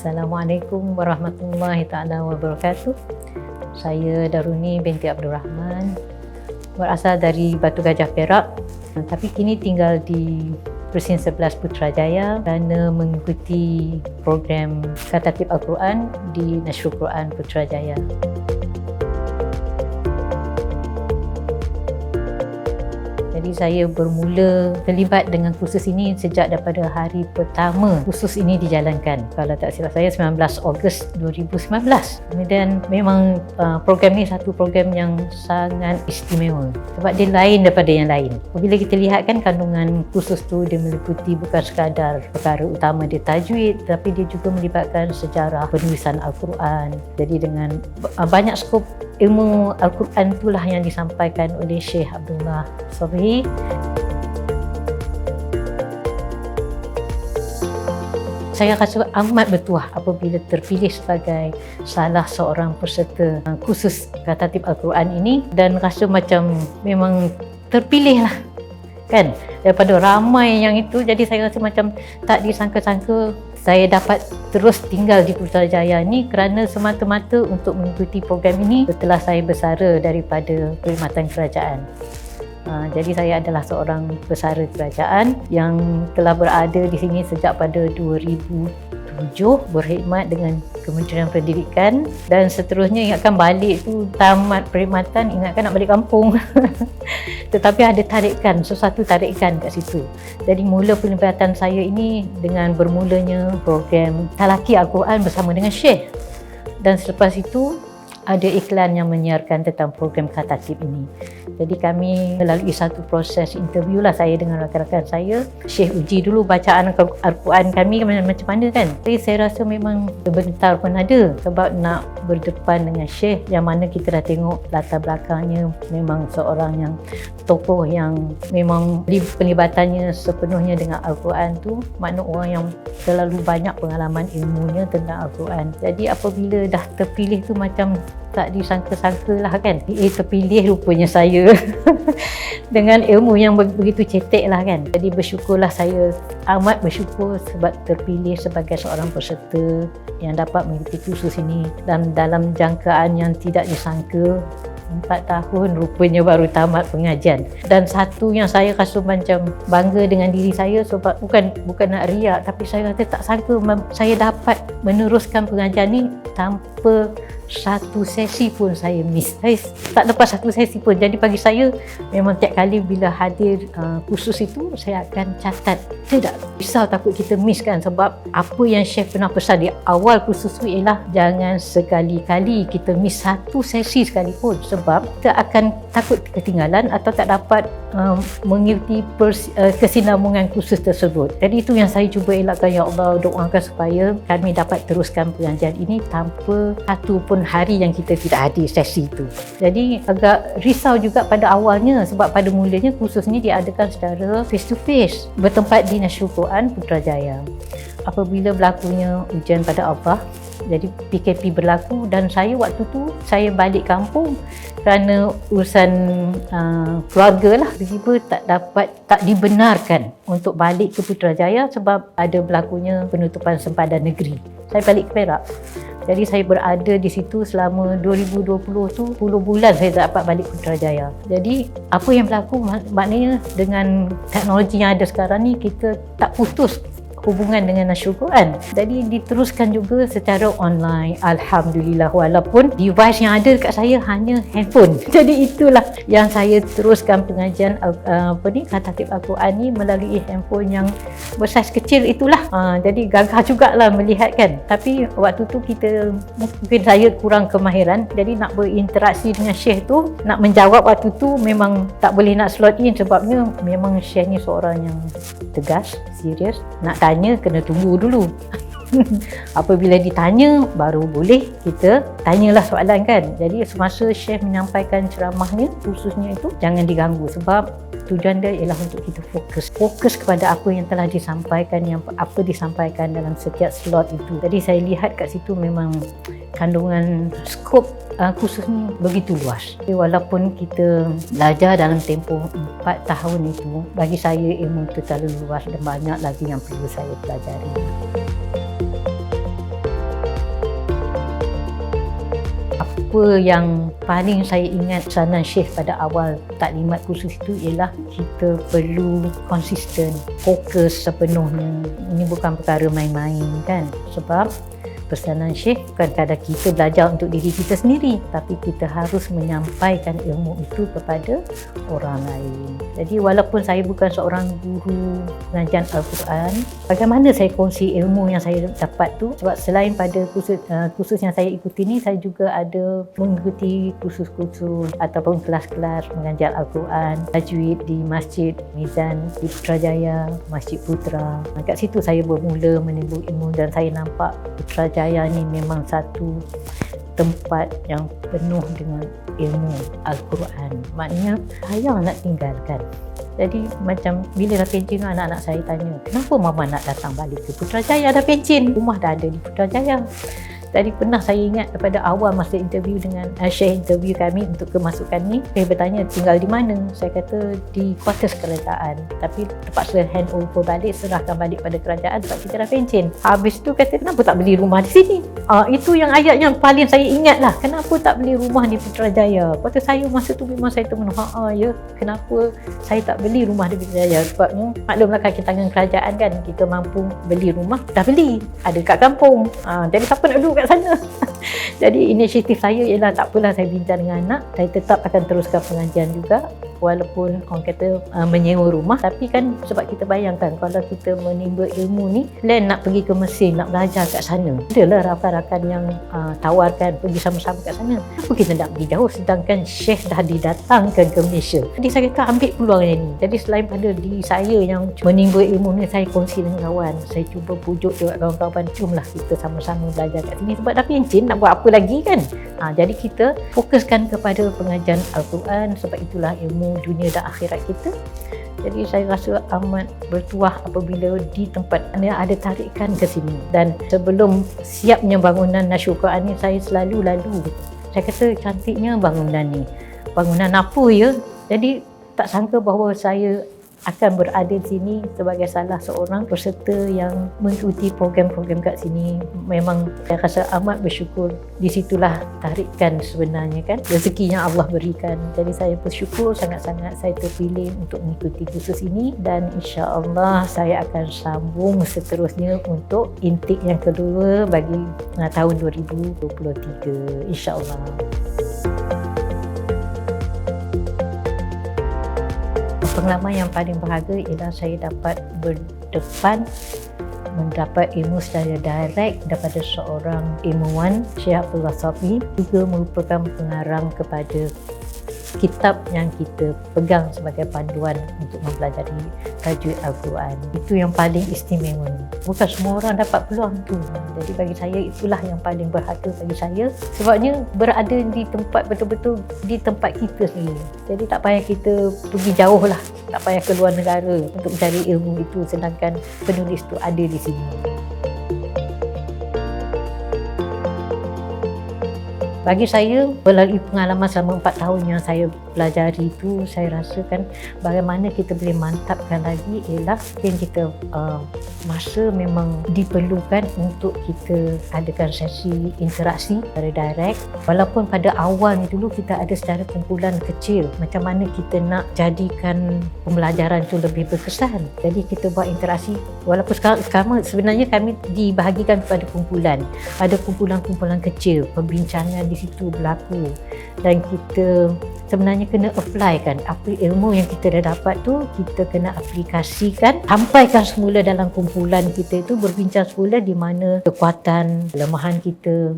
Assalamualaikum warahmatullahi taala wabarakatuh. Saya Daruni binti Abdul Rahman, berasal dari Batu Gajah Perak, tapi kini tinggal di Presin 11 Putrajaya kerana mengikuti program Khatatib Al-Quran di Nasrul Quran Putrajaya. Jadi saya bermula terlibat dengan kursus ini sejak daripada hari pertama kursus ini dijalankan. Kalau tak silap saya 19 Ogos 2019. Kemudian memang program ini satu program yang sangat istimewa sebab dia lain daripada yang lain. Apabila kita lihat kan kandungan kursus tu dia meliputi bukan sekadar perkara utama dia tajwid, tapi dia juga melibatkan sejarah penulisan Al-Quran. Jadi dengan banyak skop ilmu Al-Quran itulah yang disampaikan oleh Syekh Abdullah Sobhi. Saya rasa amat bertuah apabila terpilih sebagai salah seorang peserta kursus Khatatib Al-Quran ini, dan rasa macam memang terpilih lah kan daripada ramai yang itu. Jadi saya rasa macam tak disangka-sangka saya dapat terus tinggal di Putrajaya ini kerana semata-mata untuk mengikuti program ini setelah saya bersara daripada perkhidmatan kerajaan. Jadi saya adalah seorang pesara kerajaan yang telah berada di sini sejak pada 2007, berkhidmat dengan Kementerian Pendidikan, dan seterusnya ingatkan balik tu tamat perkhidmatan, ingatkan nak balik kampung. Tetapi ada tarikan, sesuatu tarikan kat situ. Jadi mula pelibatan saya ini dengan bermulanya program Talaki Al-Quran bersama dengan Syekh, dan selepas itu ada iklan yang menyiarkan tentang program Khatatib ini. Jadi kami melalui satu proses interview lah, saya dengan rakan-rakan saya. Syekh uji dulu bacaan Al-Quran kami macam mana kan. Jadi saya rasa memang sebentar pun ada sebab nak berdepan dengan Syekh yang mana kita dah tengok latar belakangnya memang seorang yang tokoh yang memang penlibatannya sepenuhnya dengan Al-Quran tu, makna orang yang terlalu banyak pengalaman ilmunya tentang Al-Quran. Jadi apabila dah terpilih tu macam tak disangka-sangka lah kan. Terpilih rupanya saya dengan ilmu yang begitu cetek lah kan. Jadi bersyukurlah, saya amat bersyukur sebab terpilih sebagai seorang peserta yang dapat mengikuti kursus ini, dan dalam jangkaan yang tidak disangka 4 tahun rupanya baru tamat pengajian. Dan satu yang saya rasa macam bangga dengan diri saya sebab bukan nak riak, tapi saya kata tak sangka saya dapat meneruskan pengajian ni tanpa satu sesi pun saya miss. Saya tak lepas satu sesi pun. Jadi bagi saya memang tiap kali bila hadir kursus itu saya akan catat. Saya tak risau takut kita miss kan, sebab apa yang Syekh pernah pesan di awal kursus itu ialah jangan sekali-kali kita miss satu sesi sekalipun, sebab kita akan takut ketinggalan atau tak dapat mengikuti kesinambungan kursus tersebut. Jadi itu yang saya cuba elakkan. Ya Allah, doakan supaya kami dapat teruskan pengajian ini tanpa satu pun hari yang kita tidak hadir sesi itu. Jadi agak risau juga pada awalnya sebab pada mulanya kursus ini diadakan secara face to face bertempat di Nasrul Quran Putrajaya. Apabila berlakunya ujian pada Allah, jadi PKP berlaku, dan saya waktu tu saya balik kampung kerana urusan keluarga lah, tiba-tiba tak dibenarkan untuk balik ke Putrajaya sebab ada berlakunya penutupan sempadan negeri. Saya balik ke Perak. Jadi saya berada di situ selama 2020 tu 10 bulan saya tak dapat balik Putrajaya. Jadi apa yang berlaku maknanya dengan teknologi yang ada sekarang ni kita tak putus hubungan dengan Nasrul Quran. Jadi diteruskan juga secara online. Alhamdulillah, walaupun device yang ada dekat saya hanya handphone. Jadi itulah yang saya teruskan pengajian Khatatib Al-Quran ni melalui handphone yang bersaiz kecil itulah. Jadi gagah jugalah melihat kan. Tapi waktu tu mungkin saya kurang kemahiran. Jadi nak berinteraksi dengan Syekh tu, nak menjawab waktu tu memang tak boleh nak slot in sebabnya memang Syekh ni seorang yang tegas, serius. Nak tanya kena tunggu dulu. Apabila ditanya baru boleh kita tanyalah soalan kan. Jadi semasa Syekh menyampaikan ceramahnya, khususnya itu jangan diganggu sebab tujuan dia ialah untuk kita fokus kepada apa yang telah disampaikan, apa disampaikan dalam setiap slot itu. Jadi saya lihat kat situ memang kandungan skop kursus ni begitu luas. Walaupun kita belajar dalam tempoh 4 tahun itu, bagi saya ilmu itu terlalu luas dan banyak lagi yang perlu saya pelajari. Apa yang paling saya ingat pesanan Syekh pada awal taklimat kursus itu ialah kita perlu konsisten, fokus sepenuhnya. Ini bukan perkara main-main kan, sebab pesanan Syekh bukan kadang kita belajar untuk diri kita sendiri, tapi kita harus menyampaikan ilmu itu kepada orang lain. Jadi walaupun saya bukan seorang guru pengajian Al-Quran, bagaimana saya kongsi ilmu yang saya dapat tu, sebab selain pada kursus yang saya ikuti ni, saya juga ada mengikuti kursus-kursus ataupun kelas-kelas mengajar Al-Quran tajwid di Masjid Mizan di Putrajaya, Masjid Putra. Kat situ saya bermula menimbul ilmu dan saya nampak Putrajaya ni memang satu tempat yang penuh dengan ilmu Al-Quran. Maknanya sayang nak tinggalkan. Jadi macam bila dah pencen, anak-anak saya tanya, kenapa mama nak datang balik ke Putrajaya? Dah pencen, rumah dah ada di Putrajaya. Jadi pernah saya ingat daripada awal masa interview dengan Syekh, interview kami untuk kemasukan ni, saya bertanya tinggal di mana. Saya kata di kuartus kerajaan, tapi terpaksa hand over balik, serahkan balik pada kerajaan sebab kita dah pencen. Habis tu kata, kenapa tak beli rumah di sini? Itu yang ayat yang paling saya ingat lah, kenapa tak beli rumah di Putrajaya? Kata saya masa tu memang saya termenung, ya, kenapa saya tak beli rumah di Putrajaya? Sebabnya maklumlah kaki tangan kerajaan kan, kita mampu beli rumah, dah beli, ada kat kampung. Jadi siapa nak duduk kat sana? Jadi inisiatif saya ialah tak apalah, saya bincang dengan anak, saya tetap akan teruskan pengajian juga walaupun orang kata menyewa rumah. Tapi kan sebab kita bayangkan kalau kita menimba ilmu ni, plan nak pergi ke Mesir, nak belajar kat sana, adalah rakan-rakan yang tawarkan pergi sama-sama kat sana. Kenapa kita nak pergi jauh sedangkan Syekh dah didatangkan ke Malaysia? Jadi saya kata ambil peluang yang ni. Jadi selain pada diri saya yang menimba ilmu ni, saya kongsi dengan kawan, saya cuba pujuk juga kawan-kawan, jomlah kita sama-sama belajar kat sini sebab dah pencen, nak buat apa lagi kan. Jadi kita fokuskan kepada pengajian Al-Quran sebab itulah ilmu dunia dan akhirat kita. Jadi saya rasa amat bertuah apabila di tempat mana ada tarikan ke sini. Dan sebelum siapnya bangunan Nasyid Quran ni, saya selalu lalu. Saya kata cantiknya bangunan ni. Bangunan apa ya? Jadi tak sangka bahawa saya akan berada di sini sebagai salah seorang peserta yang mengikuti program-program kat sini. Memang saya rasa amat bersyukur. Di situlah tarikan sebenarnya kan, rezeki yang Allah berikan. Jadi saya bersyukur sangat-sangat saya terpilih untuk mengikuti kursus ini dan insya-Allah saya akan sambung seterusnya untuk intake yang kedua bagi tahun 2023 insya-Allah. Pengalaman yang paling berharga ialah saya dapat mendapat ilmu secara direct daripada seorang ilmuwan, Syekh Abdullah Safi, juga merupakan pengarang kepada kitab yang kita pegang sebagai panduan untuk mempelajari tajwid Al-Quran. Itu yang paling istimewa. Bukan semua orang dapat peluang tu. Jadi bagi saya itulah yang paling berharga bagi saya. Sebabnya berada di tempat, betul-betul di tempat kita sendiri. Jadi tak payah kita pergi jauh lah. Tak payah keluar negara untuk mencari ilmu itu sedangkan penulis tu ada di sini. Bagi saya, melalui pengalaman selama 4 tahun yang saya pelajari itu, saya rasakan bagaimana kita boleh mantapkan lagi ialah yang kita masa memang diperlukan untuk kita adakan sesi interaksi secara direct. Walaupun pada awal ni dulu kita ada secara kumpulan kecil, macam mana kita nak jadikan pembelajaran itu lebih berkesan. Jadi kita buat interaksi, walaupun sekarang sebenarnya kami dibahagikan kepada kumpulan. Ada kumpulan-kumpulan kecil, perbincangan di situ berlaku dan kita sebenarnya kena apply kan apa ilmu yang kita dah dapat tu, kita kena aplikasikan, sampaikan semula dalam kumpulan kita itu, berbincang semula di mana kekuatan, kelemahan kita,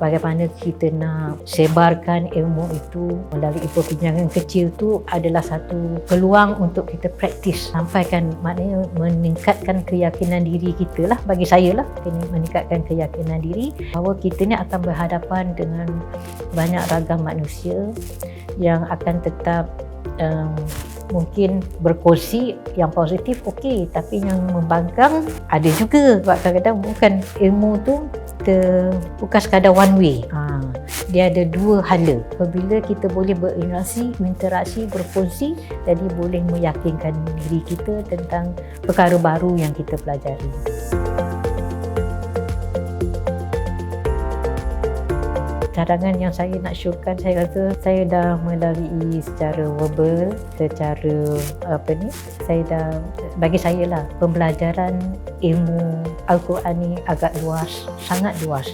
bagaimana kita nak sebarkan ilmu itu melalui perbincangan kecil tu adalah satu peluang untuk kita praktis, sampaikan, maknanya meningkatkan keyakinan diri kita lah, bagi saya lah, kena meningkatkan keyakinan diri bahawa kita ni akan berhadapan dengan banyak ragam manusia yang akan tetap mungkin berkongsi yang positif, okey, tapi yang membangkang ada juga. Sebab kadang-kadang bukan ilmu tu bukan sekadar one way. Dia ada dua hala. Apabila kita boleh berinteraksi, berkongsi, jadi boleh meyakinkan diri kita tentang perkara baru yang kita pelajari. cadangan yang saya nak syorkan, saya rasa saya dah melalui secara verbal, secara saya dah, bagi saya lah, pembelajaran ilmu Al-Quran ni agak luas, sangat luas.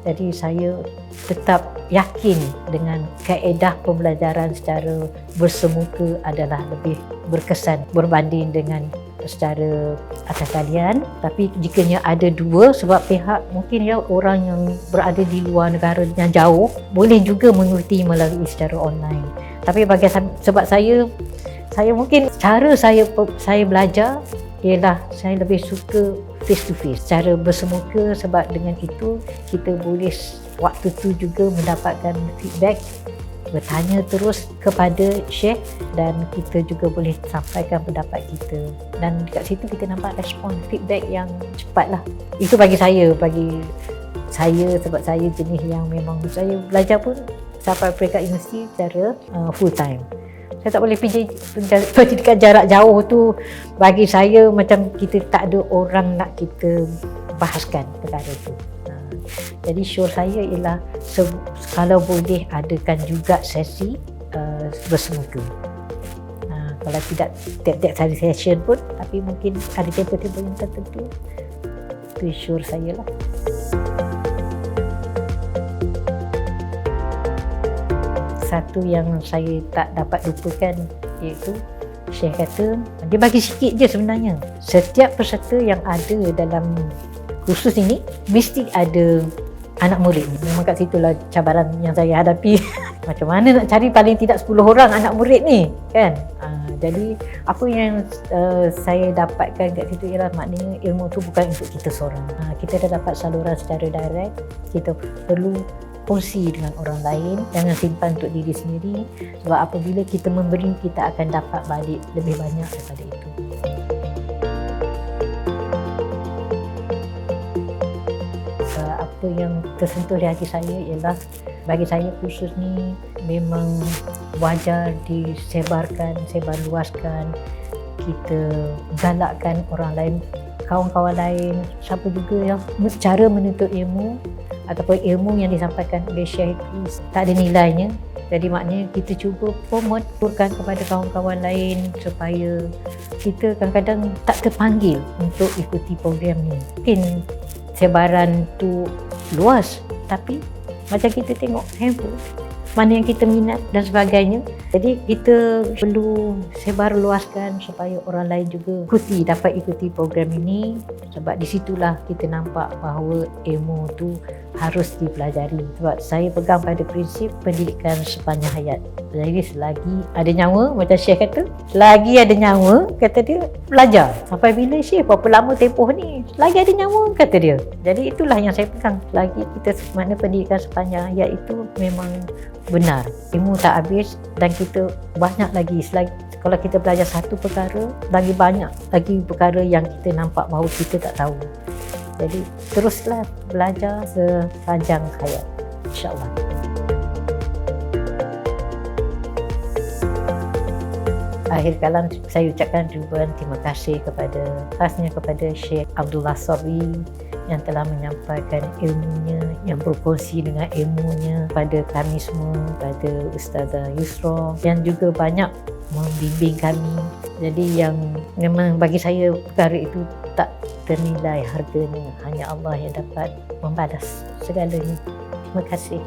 Jadi saya tetap yakin dengan kaedah pembelajaran secara bersemuka adalah lebih berkesan berbanding dengan secara atas talian. Tapi jikanya ada dua, sebab pihak mungkin orang yang berada di luar negara yang jauh boleh juga mengikuti melalui secara online. Tapi sebab saya mungkin cara saya belajar ialah saya lebih suka face to face, secara bersemuka, sebab dengan itu kita boleh waktu tu juga mendapatkan feedback, bertanya terus kepada Syekh, dan kita juga boleh sampaikan pendapat kita, dan dekat situ kita nampak respon feedback yang cepat lah. Itu bagi saya, sebab saya jenis yang memang saya belajar pun sampai peringkat universiti secara full time. Saya tak boleh pergi pendidikan jarak jauh tu, bagi saya macam kita tak ada orang nak kita bahaskan perkara tu. Jadi sure saya ialah kalau boleh adakan juga sesi bersemuka. Kalau tidak tiap-tiap hari session pun, tapi mungkin ada tempoh-tempoh yang tertentu. Itu sure saya lah. Satu yang saya tak dapat lupakan iaitu Syekh kata, dia bagi sikit je sebenarnya. Setiap peserta yang ada dalam kursus ini mesti ada anak murid. Memang kat situlah cabaran yang saya hadapi. Macam mana nak cari paling tidak 10 orang anak murid ni, kan? Jadi apa yang saya dapatkan kat situ ialah maknanya ilmu tu bukan untuk kita seorang. Kita dah dapat saluran secara direct, kita perlu kongsi dengan orang lain, jangan simpan untuk diri sendiri, sebab apabila kita memberi, kita akan dapat balik lebih banyak daripada itu. Apa yang tersentuh di hati saya ialah, bagi saya kursus ni memang wajar disebarkan, sebarluaskan, kita galakkan orang lain, kawan-kawan lain, siapa juga yang cara menuntut ilmu ataupun ilmu yang disampaikan oleh Syekh itu tak ada nilainya. Jadi maknanya kita cuba promotekan kepada kawan-kawan lain supaya kita kadang-kadang tak terpanggil untuk ikuti program ni. Mungkin sebaran tu luas, tapi macam kita tengok handphone, mana yang kita minat dan sebagainya. Jadi kita perlu sebarluaskan supaya orang lain juga dapat ikuti program ini, sebab di situlah kita nampak bahawa ilmu tu harus dipelajari. Sebab saya pegang pada prinsip pendidikan sepanjang hayat. Jadi selagi ada nyawa, macam Syekh kata, selagi ada nyawa, kata dia, belajar. Sampai bila Syekh, berapa lama tempoh ni, selagi ada nyawa, kata dia. Jadi itulah yang saya pegang. Selagi kita makna pendidikan sepanjang hayat itu memang benar. Ilmu tak habis dan kita banyak lagi. Kalau kita belajar satu perkara, lagi banyak lagi perkara yang kita nampak bahawa kita tak tahu. Jadi teruslah belajar sepanjang hayat, insya-Allah. Akhir kalam saya ucapkan ribuan terima kasih khasnya kepada Syekh Abdullah Sabri yang telah menyampaikan ilmunya, yang berkongsi dengan ilmunya pada kami semua, pada Ustazah Yusra yang juga banyak membimbing kami. Jadi yang memang bagi saya perkara itu tak ternilai harganya, hanya Allah yang dapat membalas segalanya. Terima kasih.